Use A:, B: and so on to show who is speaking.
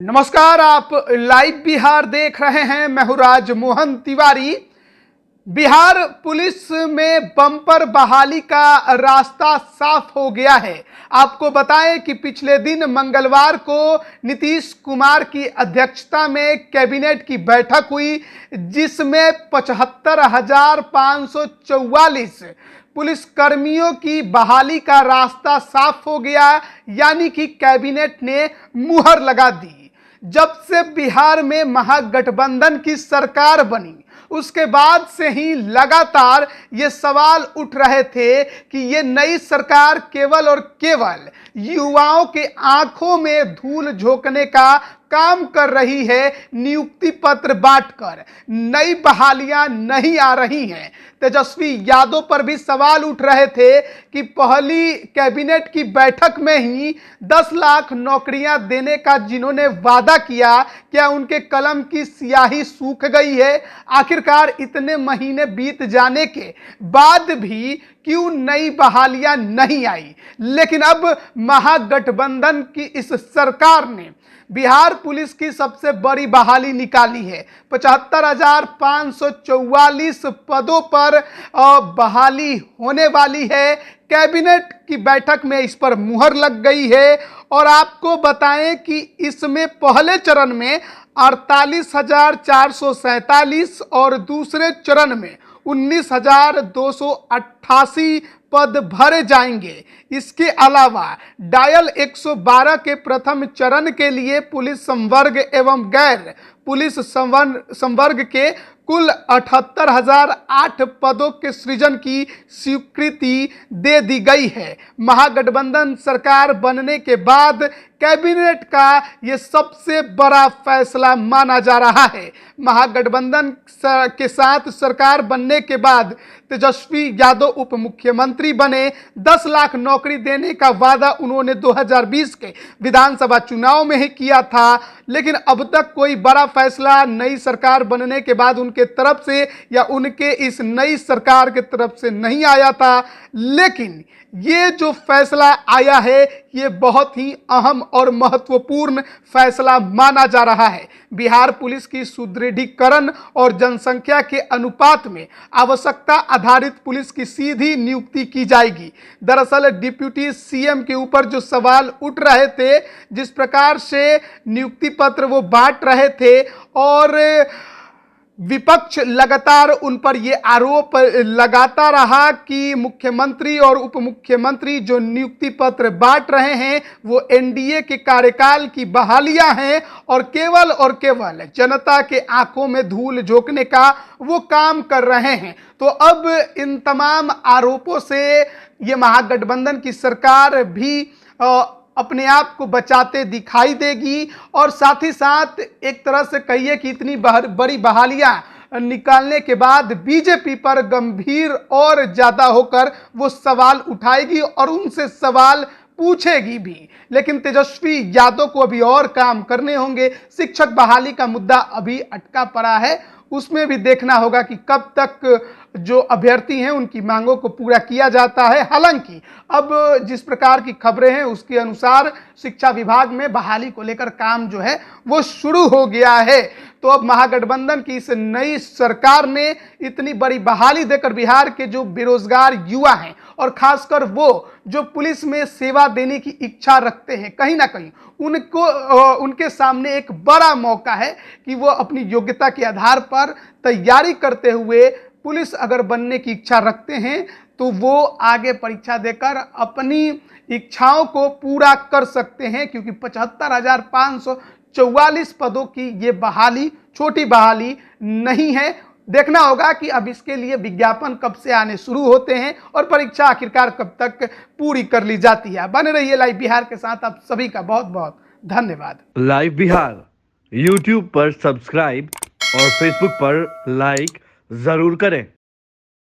A: नमस्कार, आप लाइव बिहार देख रहे हैं। मैं हूं राजमोहन तिवारी। बिहार पुलिस में बम्पर बहाली का रास्ता साफ हो गया है। आपको बताएं कि पिछले दिन मंगलवार को नीतीश कुमार की अध्यक्षता में कैबिनेट की बैठक हुई, जिसमें 75,544 पुलिस कर्मियों की बहाली का रास्ता साफ हो गया, यानी कि कैबिनेट ने मुहर लगा दी। जब से बिहार में महागठबंधन की सरकार बनी, उसके बाद से ही लगातार ये सवाल उठ रहे थे कि ये नई सरकार केवल और केवल युवाओं के आंखों में धूल झोंकने का काम कर रही है। नियुक्ति पत्र बांटकर नई बहालियां नहीं आ रही हैं। तेजस्वी यादव पर भी सवाल उठ रहे थे कि पहली कैबिनेट की बैठक में ही 10 लाख नौकरियां देने का जिन्होंने वादा किया, क्या उनके कलम की स्याही सूख गई है? आखिरकार इतने महीने बीत जाने के बाद भी क्यों नई बहालियां नहीं आई? लेकिन अब महागठबंधन की इस सरकार ने बिहार पुलिस की सबसे बड़ी बहाली निकाली है। 75,544 पदों पर बहाली होने वाली है। कैबिनेट की बैठक में इस पर मुहर लग गई है। और आपको बताएं कि इसमें पहले चरण में 48,447 और दूसरे चरण में 19,288 पद भरे जाएंगे। इसके अलावा डायल 112 के प्रथम चरण के लिए पुलिस संवर्ग एवं गैर पुलिस संवर्ग के कुल 78,008 पदों के सृजन की स्वीकृति दे दी गई है। महागठबंधन सरकार बनने के बाद कैबिनेट का ये सबसे बड़ा फैसला माना जा रहा है। महागठबंधन के साथ सरकार बनने के बाद तेजस्वी यादव उप मुख्यमंत्री बने। 10 लाख नौकरी देने का वादा उन्होंने 2020 के विधानसभा चुनाव में ही किया था, लेकिन अब तक कोई बड़ा फैसला नई सरकार बनने के बाद उनके तरफ से या उनके इस नई सरकार के तरफ से नहीं आया था। लेकिन ये जो फैसला आया है, ये बहुत ही अहम और महत्वपूर्ण फैसला माना जा रहा है। बिहार पुलिस की सुदृढ़ीकरण और जनसंख्या के अनुपात में आवश्यकता आधारित पुलिस की सीधी नियुक्ति की जाएगी। दरअसल डिप्यूटी सीएम के ऊपर जो सवाल उठ रहे थे, जिस प्रकार से नियुक्ति पत्र वो बांट रहे थे और विपक्ष लगातार उन पर यह आरोप लगाता रहा कि मुख्यमंत्री और उप मुख्यमंत्री जो नियुक्ति पत्र बांट रहे हैं वो एनडीए के कार्यकाल की बहालियां हैं और केवल जनता के आंखों में धूल झोंकने का वो काम कर रहे हैं। तो अब इन तमाम आरोपों से ये महागठबंधन की सरकार भी अपने आप को बचाते दिखाई देगी। और साथ ही साथ एक तरह से कहिए कि इतनी बड़ी बहालियां निकालने के बाद बीजेपी पर गंभीर और ज्यादा होकर वो सवाल उठाएगी और उनसे सवाल पूछेगी भी। लेकिन तेजस्वी यादव को अभी और काम करने होंगे। शिक्षक बहाली का मुद्दा अभी अटका पड़ा है, उसमें भी देखना होगा कि कब तक जो अभ्यर्थी हैं उनकी मांगों को पूरा किया जाता है। हालांकि अब जिस प्रकार की खबरें हैं उसके अनुसार शिक्षा विभाग में बहाली को लेकर काम जो है वो शुरू हो गया है। तो अब महागठबंधन की इस नई सरकार ने इतनी बड़ी बहाली देकर बिहार के जो बेरोजगार युवा हैं और खासकर वो जो पुलिस में सेवा देने की इच्छा रखते हैं, कहीं ना कहीं उनके सामने एक बड़ा मौका है कि वो अपनी योग्यता के आधार पर तैयारी करते हुए पुलिस अगर बनने की इच्छा रखते हैं तो वो आगे परीक्षा देकर अपनी इच्छाओं को पूरा कर सकते हैं। क्योंकि 75,544 पदों की ये बहाली छोटी बहाली नहीं है। देखना होगा कि अब इसके लिए विज्ञापन कब से आने शुरू होते हैं और परीक्षा आखिरकार कब तक पूरी कर ली जाती है। बने रहिए लाइव बिहार के साथ। आप सभी का बहुत बहुत धन्यवाद।
B: लाइव बिहार यूट्यूब पर सब्सक्राइब और फेसबुक पर लाइक जरूर करें।